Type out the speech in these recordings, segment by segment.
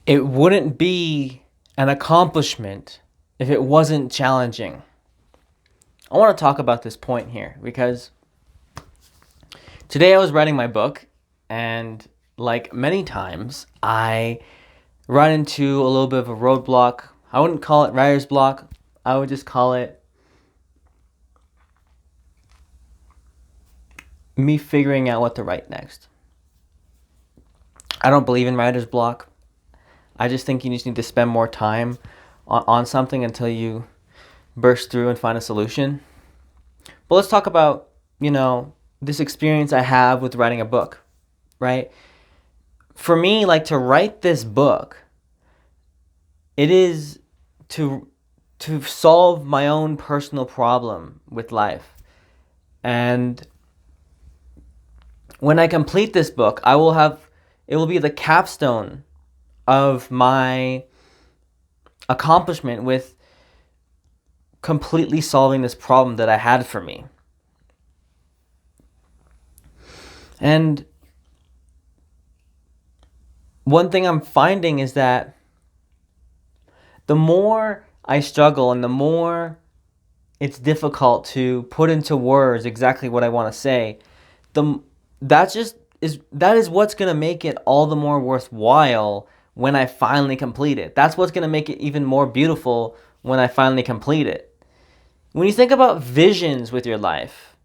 It wouldn't be an accomplishment if it wasn't challenging. I want to talk about this point here because today I was writing my book, and like many times, I run into a little bit of a roadblock. I wouldn't call it writer's block. I would just call it me figuring out what to write next. I don't believe in writer's block. I just think you just need to spend more time on something until you burst through and find a solution. But let's talk about, this experience I have with writing a book, right? For me, like, to write this book, it is to solve my own personal problem with life. And when I complete this book, it will be the capstone of my accomplishment with completely solving this problem that I had for me. And one thing I'm finding is that the more I struggle and the more it's difficult to put into words exactly what I want to say, that is what's going to make it all the more worthwhile when I finally complete it. That's what's going to make it even more beautiful when I finally complete it. When you think about visions with your life,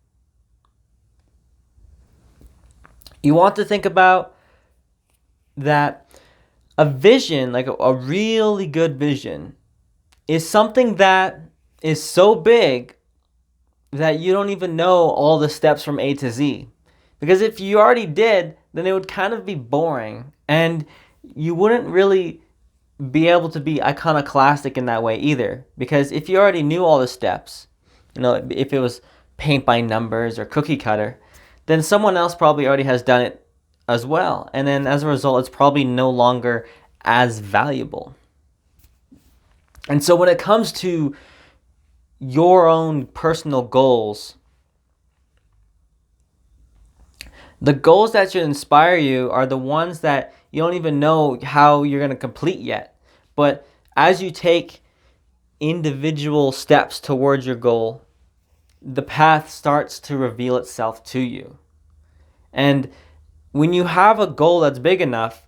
you want to think about that a vision, like a really good vision, is something that is so big that you don't even know all the steps from A to Z. Because if you already did, then it would kind of be boring, and you wouldn't really be able to be iconoclastic in that way either. Because if you already knew all the steps, if it was paint by numbers or cookie cutter, then someone else probably already has done it as well. And then as a result, it's probably no longer as valuable. And so when it comes to your own personal goals, the goals that should inspire you are the ones that you don't even know how you're going to complete yet. But as you take individual steps towards your goal, the path starts to reveal itself to you. And when you have a goal that's big enough,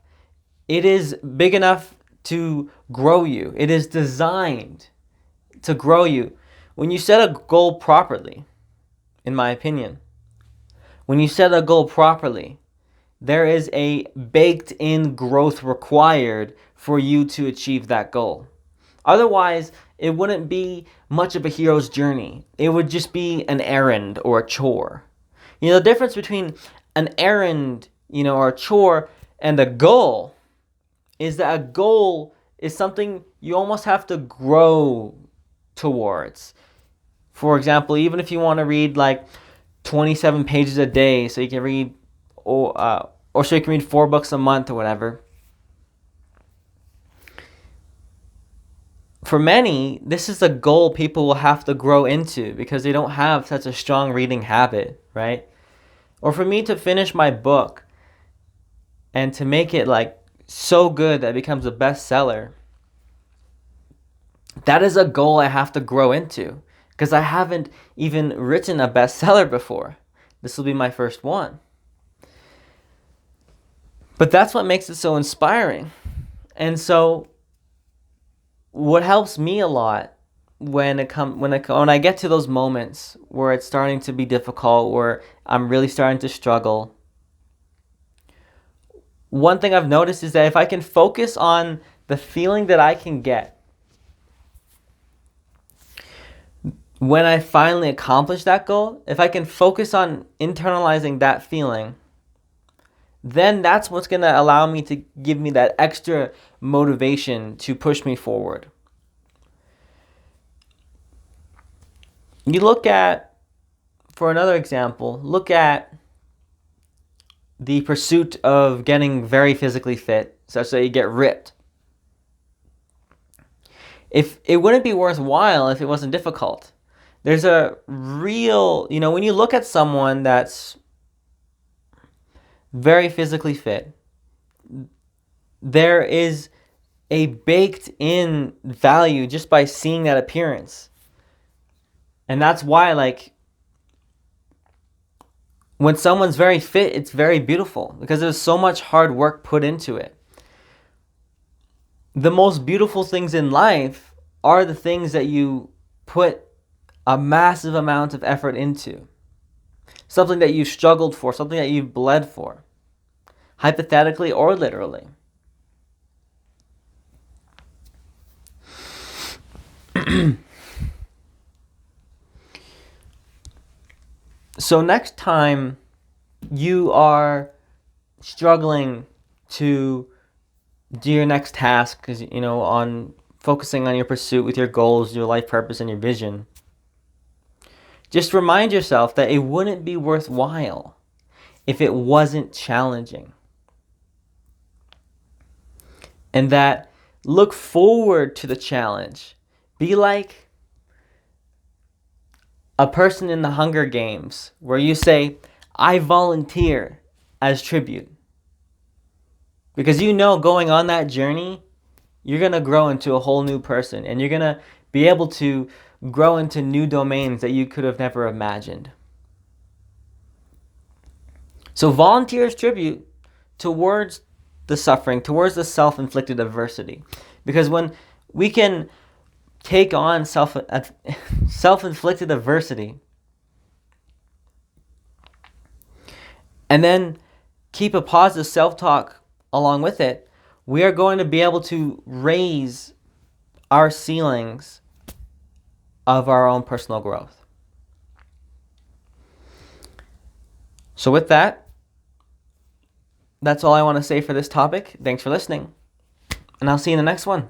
it is big enough to grow you. It is designed to grow you. When you set a goal properly, in my opinion, when you set a goal properly, there is a baked-in growth required for you to achieve that goal. Otherwise, it wouldn't be much of a hero's journey. It would just be an errand or a chore. The difference between an errand, or a chore and a goal is that a goal is something you almost have to grow towards. For example, even if you want to read like 27 pages a day so you can read, or so you can read 4 books a month or whatever. For many, this is a goal people will have to grow into because they don't have such a strong reading habit, right? Or for me to finish my book and to make it like so good that it becomes a bestseller, that is a goal I have to grow into because I haven't even written a bestseller before. This will be my first one. But that's what makes it so inspiring. And so what helps me a lot when I get to those moments where it's starting to be difficult, where I'm really starting to struggle, one thing I've noticed is that if I can focus on the feeling that I can get when I finally accomplish that goal, if I can focus on internalizing that feeling, then that's what's going to allow me to give me that extra motivation to push me forward. You look at, for another example, look at the pursuit of getting very physically fit such that you get ripped. If it wouldn't be worthwhile if it wasn't difficult. There's a real, when you look at someone that's very physically fit, there is a baked in value just by seeing that appearance. And that's why, like, when someone's very fit, it's very beautiful because there's so much hard work put into it. The most beautiful things in life are the things that you put a massive amount of effort into. Something that you struggled for, something that you've bled for, hypothetically or literally. So next time you are struggling to do your next task, because on focusing on your pursuit with your goals, your life purpose, and your vision, just remind yourself that it wouldn't be worthwhile if it wasn't challenging. And that look forward to the challenge. Be like a person in the Hunger Games where you say, I volunteer as tribute. Because going on that journey, you're going to grow into a whole new person, and you're going to be able to grow into new domains that you could have never imagined. So volunteer as tribute towards the suffering, towards the self-inflicted adversity. Because when we can take on self-inflicted adversity and then keep a positive self-talk along with it, we are going to be able to raise our ceilings of our own personal growth. So with that, that's all I want to say for this topic. Thanks for listening, and I'll see you in the next one.